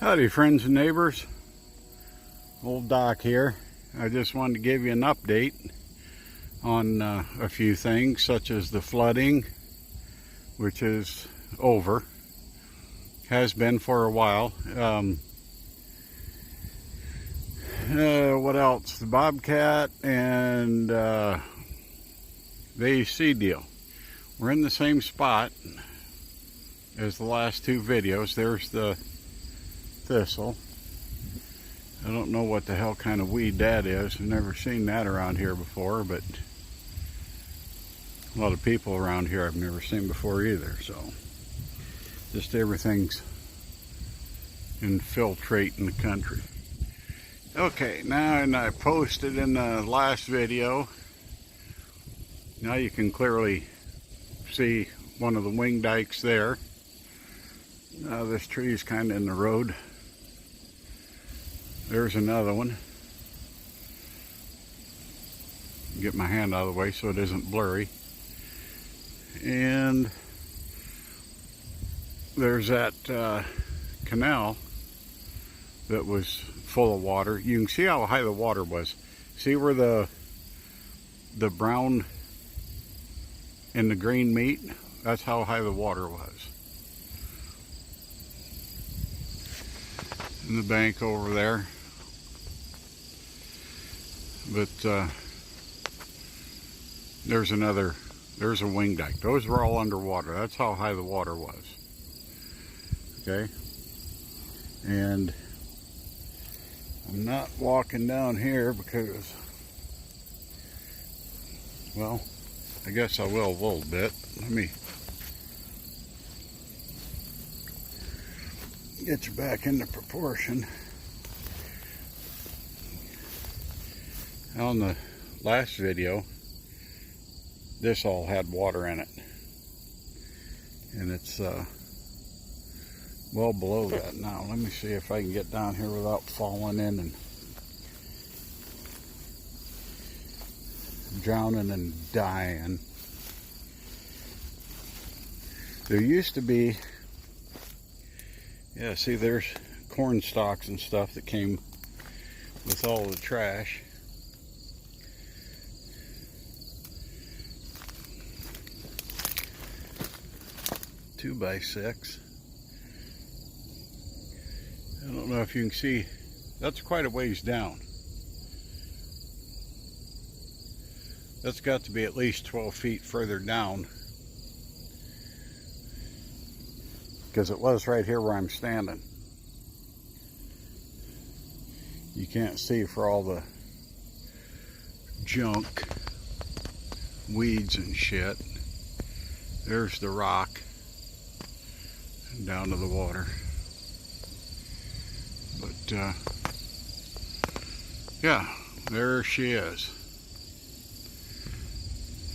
Howdy friends and neighbors, old Doc here. I just wanted to give you an update on a few things, such as the flooding, which is over, has been for a while. What else? The Bobcat and the AC deal. We're in the same spot as the last two videos. There's the thistle. I don't know what the hell kind of weed that is. I've never seen that around here before, but a lot of people around here I've never seen before either. So just everything's infiltrating the country. Okay, now, and I posted in the last video, now you can clearly see one of the wing dikes there. Now this tree is kind of in the road. There's another one. Get my hand out of the way so it isn't blurry. And there's that canal that was full of water. You can see how high the water was. See where the brown and the green meet? That's how high the water was. And the bank over there. But there's a wing dike. Those were all underwater. That's how high the water was. Okay? And I'm not walking down here because, well, I guess I will a little bit. Let me get you back into proportion. On the last video, this all had water in it, and it's well below that now. Let me see if I can get down here without falling in and drowning and dying. There used to be, yeah, see, there's corn stalks and stuff that came with all the trash. 2x6. I don't know if you can see, that's quite a ways down. That's got to be at least 12 feet further down, because it was right here where I'm standing. You can't see for all the junk, weeds and shit. There's the rock and down to the water. But yeah, there she is.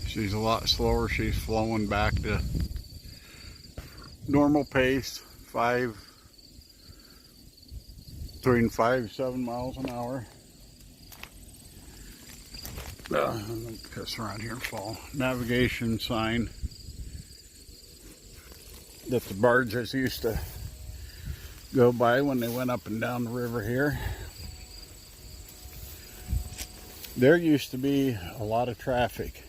She's a lot slower. She's flowing back to normal pace, between 5 and 7 miles an hour. I'm gonna piss around here and fall. Navigation sign that the barges used to go by when they went up and down the river here. There used to be a lot of traffic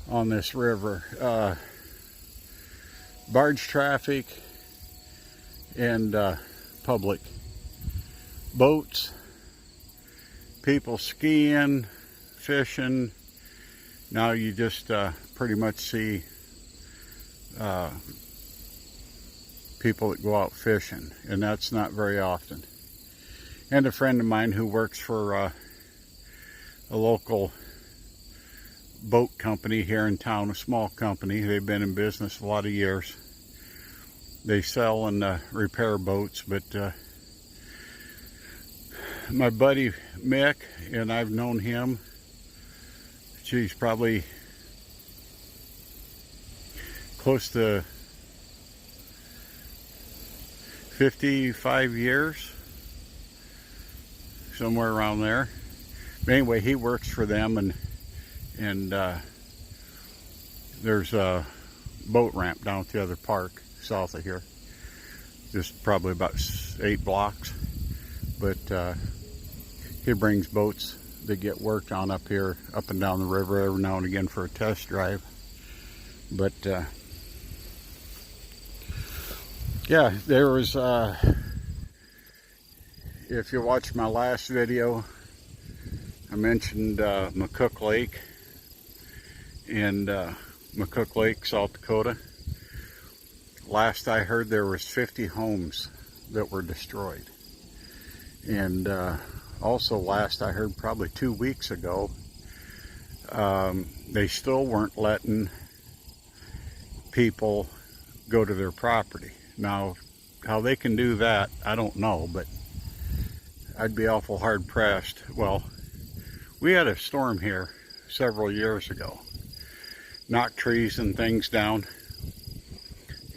on this river. Barge traffic and public boats, people skiing, fishing. Now you just pretty much see people that go out fishing, and that's not very often. And a friend of mine who works for a local boat company here in town, a small company. They've been in business a lot of years. They sell and repair boats, but my buddy Mick, and I've known him, geez, probably close to 55 years, somewhere around there. But anyway, he works for them, and there's a boat ramp down at the other park south of here. just probably about 8 blocks. But he brings boats that get worked on up here, up and down the river every now and again for a test drive. But yeah, there was, if you watched my last video, I mentioned McCook Lake and McCook Lake, South Dakota. Last I heard, there was 50 homes that were destroyed. And also last I heard, probably 2 weeks ago, they still weren't letting people go to their property. Now, how they can do that, I don't know, but I'd be awful hard pressed. Well, we had a storm here several years ago. Knocked trees and things down,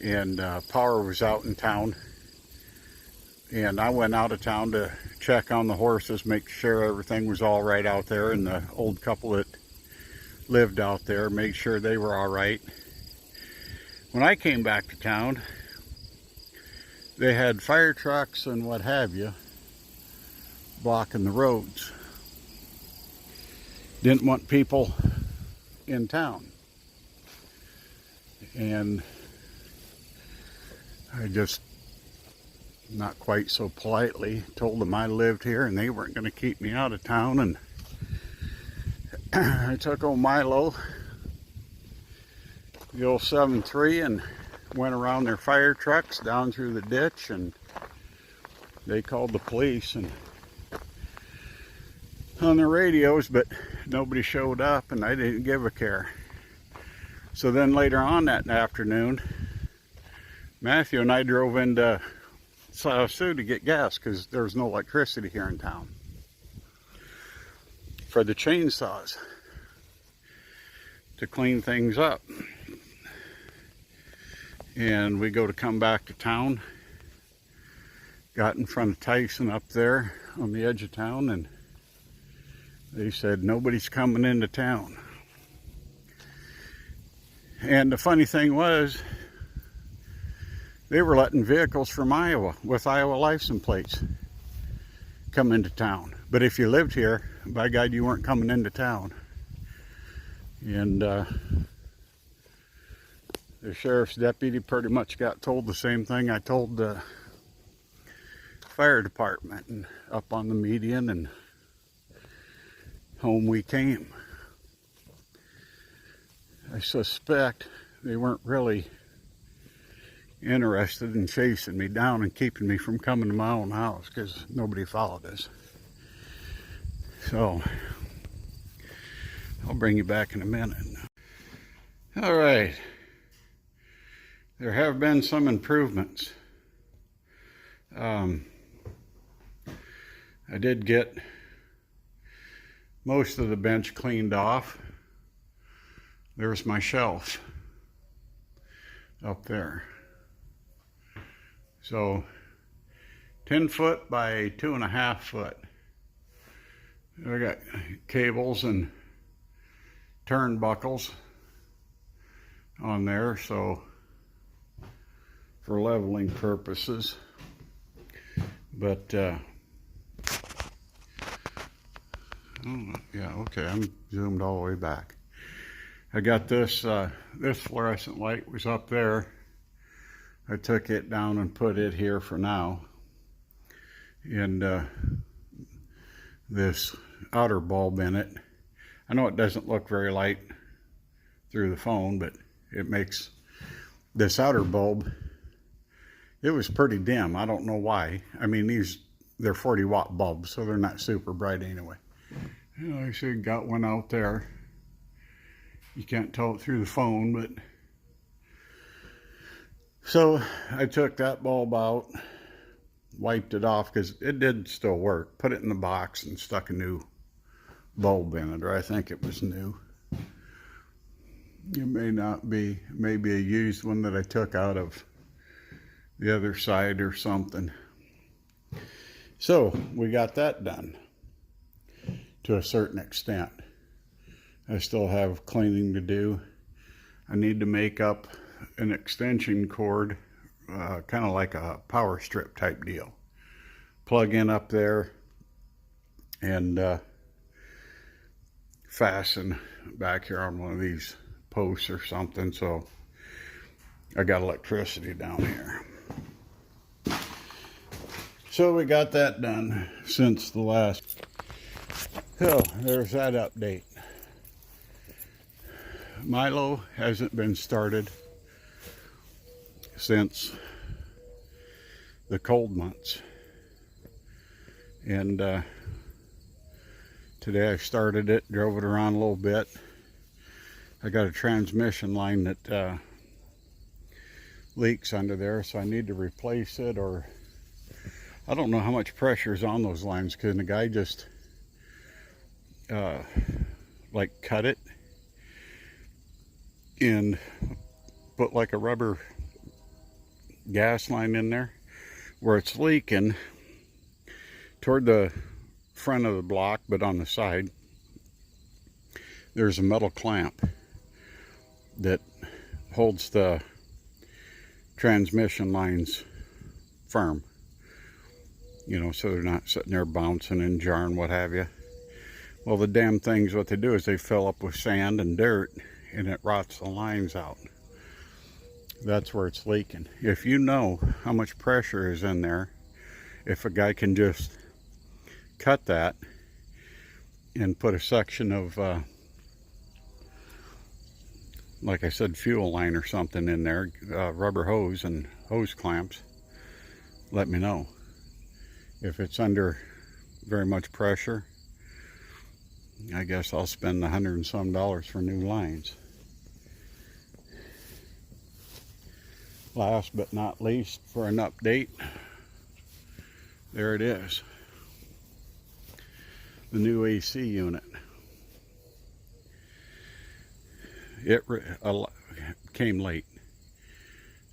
and power was out in town. And I went out of town to check on the horses, make sure everything was all right out there, and the old couple that lived out there, make sure they were all right. When I came back to town, they had fire trucks and what have you blocking the roads. Didn't want people in town. And I just, not quite so politely, told them I lived here and they weren't going to keep me out of town. And I took old Milo, the old 7.3, and went around their fire trucks down through the ditch, and they called the police and on their radios, but nobody showed up, and I didn't give a care. So then later on that afternoon, Matthew and I drove into South Sioux to get gas because there was no electricity here in town for the chainsaws to clean things up. And we go to come back to town, got in front of Tyson up there on the edge of town, and they said nobody's coming into town. And the funny thing was, they were letting vehicles from Iowa with Iowa license plates come into town. But if you lived here, by God, you weren't coming into town. And the sheriff's deputy pretty much got told the same thing I told the fire department, and up on the median, and home we came. I suspect they weren't really interested in chasing me down and keeping me from coming to my own house, because nobody followed us. So I'll bring you back in a minute. All right. There have been some improvements. I did get most of the bench cleaned off. There's my shelf up there. So 10 foot by 2.5 foot. I got cables and turnbuckles on there, so for leveling purposes. But yeah, okay, I'm zoomed all the way back. I got this, this fluorescent light was up there. I took it down and put it here for now. And this outer bulb in it, I know it doesn't look very light through the phone, but it makes this outer bulb, it was pretty dim. I don't know why. I mean, they're 40-watt bulbs, so they're not super bright anyway. And I see got one out there. You can't tell it through the phone, but so I took that bulb out, wiped it off because it did still work. Put it in the box and stuck a new bulb in it, or I think it was new. It may not be, maybe a used one that I took out of the other side or something. So we got that done to a certain extent. I still have cleaning to do. I need to make up an extension cord kind of like a power strip type deal. Plug in up there and fasten back here on one of these posts or something. So I got electricity down here. So we got that done since the last. So there's that update. Milo hasn't been started since the cold months. And today I started it, drove it around a little bit. I got a transmission line that leaks under there, so I need to replace it, or I don't know how much pressure is on those lines, because the guy just like cut it and put like a rubber gas line in there where it's leaking toward the front of the block, but on the side there's a metal clamp that holds the transmission lines firm, you know, so they're not sitting there bouncing and jarring, what have you. Well, the damn things, what they do is they fill up with sand and dirt, and it rots the lines out. That's where it's leaking. If you know how much pressure is in there, if a guy can just cut that and put a section of like I said, fuel line or something in there, rubber hose and hose clamps, let me know. If it's under very much pressure, I guess I'll spend $100 and some for new lines. Last but not least, for an update, there it is. The new AC unit. It came late.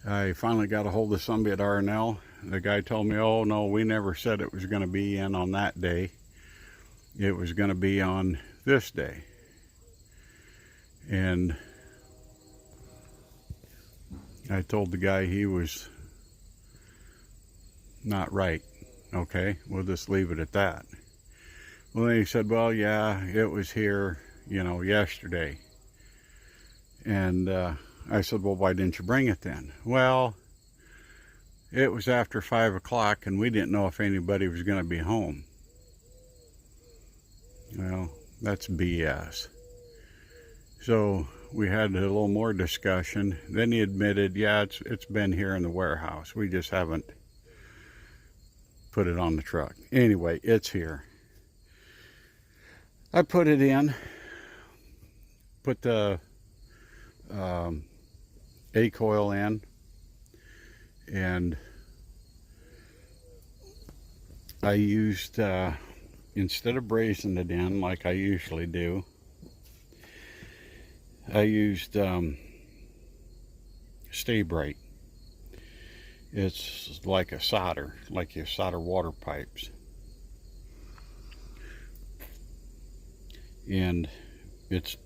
I finally got a hold of somebody at R&L. The guy told me, oh no, we never said it was going to be in on that day. It was going to be on this day. And I told the guy he was not right. Okay, we'll just leave it at that. Well, then he said, well, yeah, it was here, you know, yesterday. And I said, well, why didn't you bring it then? Well, it was after 5 o'clock and we didn't know if anybody was going to be home. Well, that's BS. So we had a little more discussion. Then he admitted, yeah, it's been here in the warehouse. We just haven't put it on the truck. Anyway, it's here. I put it in, put the A-coil in, and I used, instead of brazing it in like I usually do, I used Stay Bright. It's like a solder, like you solder water pipes. And it's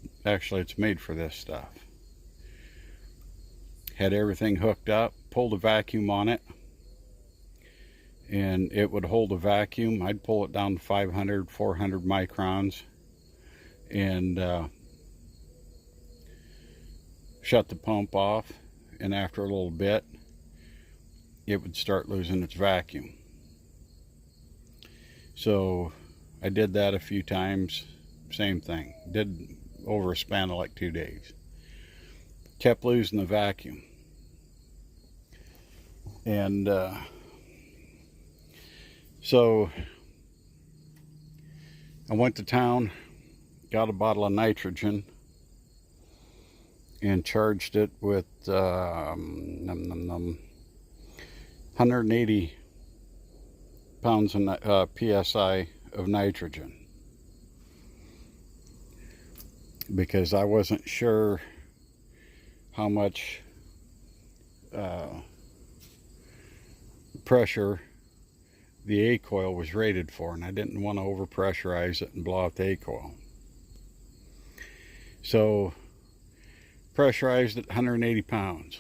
made for this stuff. Had everything hooked up, pulled a vacuum on it, and it would hold a vacuum. I'd pull it down to 500, 400 microns, and shut the pump off, and after a little bit it would start losing its vacuum. So I did that a few times, same thing, did over a span of like 2 days, kept losing the vacuum. And so I went to town, got a bottle of nitrogen, and charged it with 180 pounds of PSI of nitrogen, because I wasn't sure how much pressure the A-coil was rated for, and I didn't want to overpressurize it and blow out the A-coil. So pressurized at 180 pounds,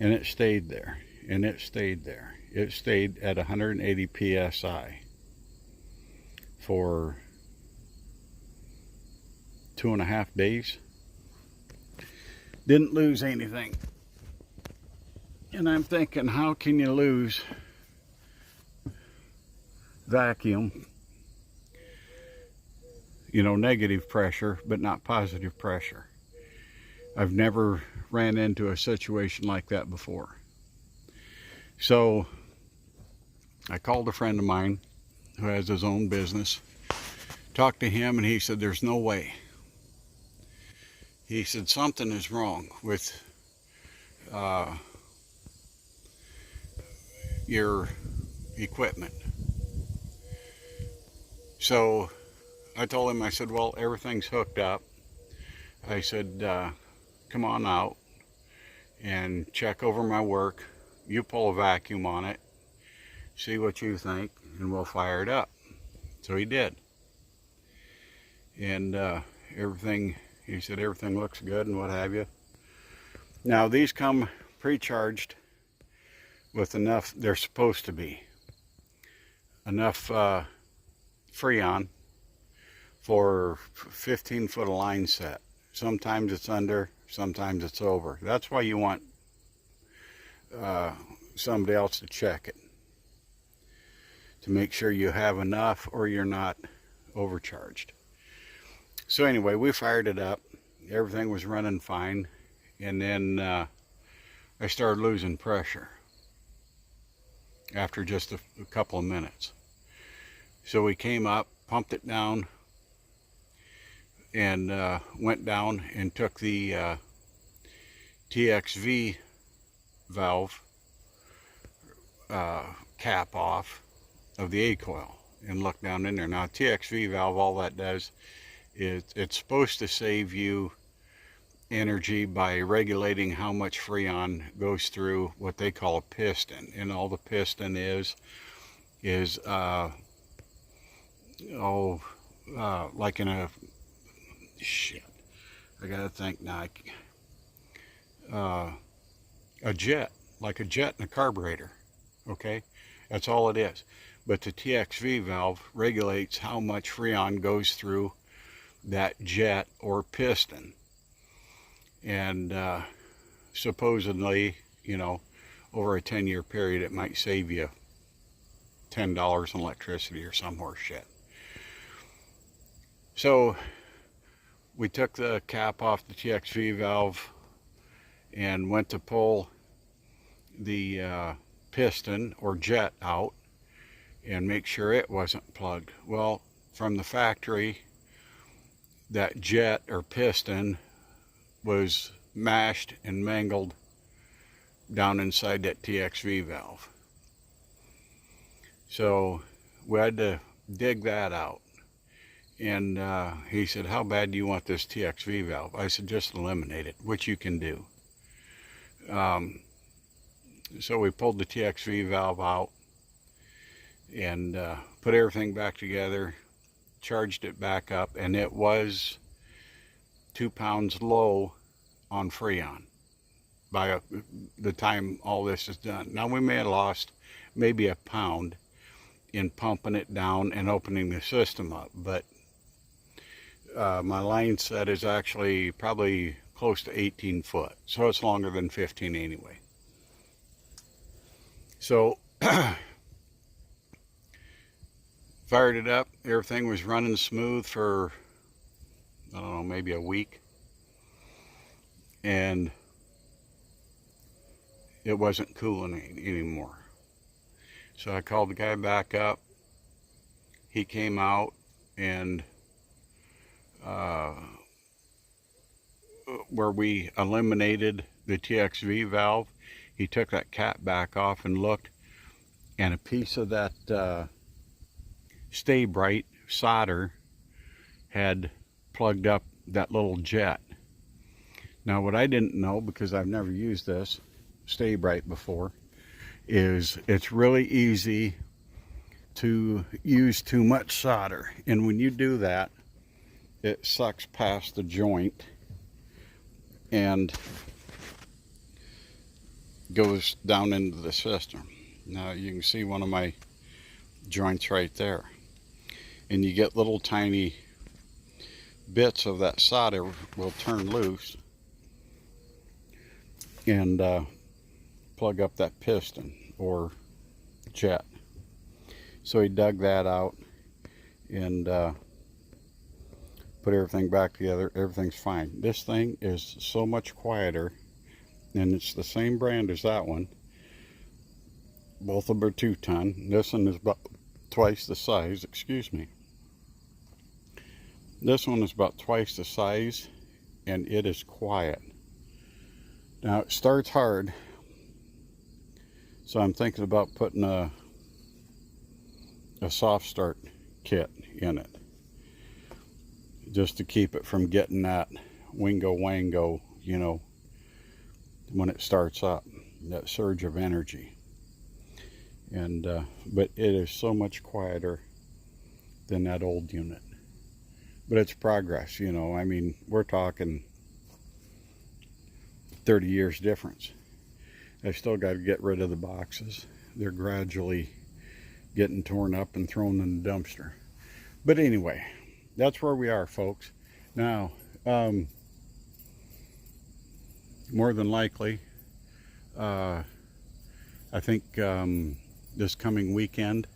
And it stayed there, and it stayed there. It stayed at 180 psi for 2.5 days. Didn't lose anything. And I'm thinking, how can you lose vacuum? You know, negative pressure, but not positive pressure. I've never ran into a situation like that before. So I called a friend of mine who has his own business, talked to him, and he said, there's no way. He said, something is wrong with your equipment. So I told him, I said, well, everything's hooked up. I said, come on out and check over my work. You pull a vacuum on it, see what you think, and we'll fire it up. So he did. And everything, he said, everything looks good and what have you. Now these come pre-charged with enough, they're supposed to be, enough Freon for 15-foot of line set. Sometimes it's under, sometimes it's over. That's why you want somebody else to check it, to make sure you have enough or you're not overcharged. So anyway, we fired it up. Everything was running fine. And then I started losing pressure after just a couple of minutes. So we came up, pumped it down, and went down and took the TXV valve cap off of the A-coil and looked down in there. Now TXV valve, all that does is it's supposed to save you energy by regulating how much Freon goes through what they call a piston. And all the piston is like in a, shit, I gotta think now, a jet, like a jet in a carburetor, okay? That's all it is. But the TXV valve regulates how much Freon goes through that jet or piston. And supposedly, you know, over a 10-year period, it might save you $10 in electricity or some horse shit. So we took the cap off the TXV valve and went to pull the piston or jet out and make sure it wasn't plugged. Well, from the factory, that jet or piston was mashed and mangled down inside that TXV valve. So we had to dig that out. And he said, how bad do you want this TXV valve? I said, just eliminate it, which you can do. So we pulled the TXV valve out and put everything back together, charged it back up, and it was 2 pounds low on Freon by the time all this is done. Now we may have lost maybe a pound in pumping it down and opening the system up, but my line set is actually probably close to 18 foot, so it's longer than 15 anyway. So fired it up, everything was running smooth for, I don't know, maybe a week, and it wasn't cooling anymore. So I called the guy back up. He came out and where we eliminated the TXV valve, he took that cap back off and looked, and a piece of that Stay Bright solder had plugged up that little jet. Now what I didn't know, because I've never used this Stay Bright before, is it's really easy to use too much solder, and when you do that, it sucks past the joint, and goes down into the system. Now you can see one of my joints right there, and you get little tiny bits of that solder will turn loose and plug up that piston or jet. So he dug that out and put everything back together. Everything's fine. This thing is so much quieter, and it's the same brand as that one. Both of them are 2-ton. This one is about twice the size. Excuse me. This one is about twice the size, and it is quiet. Now it starts hard, so I'm thinking about putting a soft start kit in it, just to keep it from getting that wingo wango, you know, when it starts up, that surge of energy. And but it is so much quieter than that old unit. But it's progress, you know. I mean, we're talking 30 years difference. I still got to get rid of the boxes. They're gradually getting torn up and thrown in the dumpster. But anyway, that's where we are, folks. Now, more than likely, I think this coming weekend,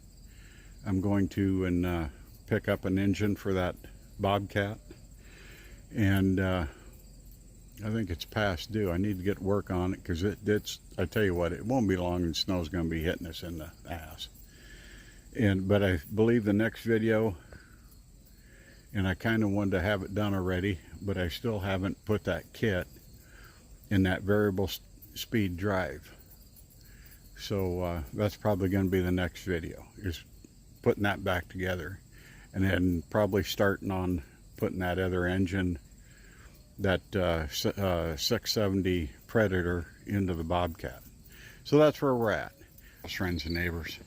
I'm going to pick up an engine for that Bobcat, and I think it's past due. I need to get work on it, because it's, I tell you what, it won't be long and snow's going to be hitting us in the ass. But I believe the next video, and I kind of wanted to have it done already, but I still haven't put that kit in that variable speed drive. So that's probably going to be the next video, is putting that back together, and then probably starting on putting that other engine, that 670 Predator, into the Bobcat. So that's where we're at, friends and neighbors.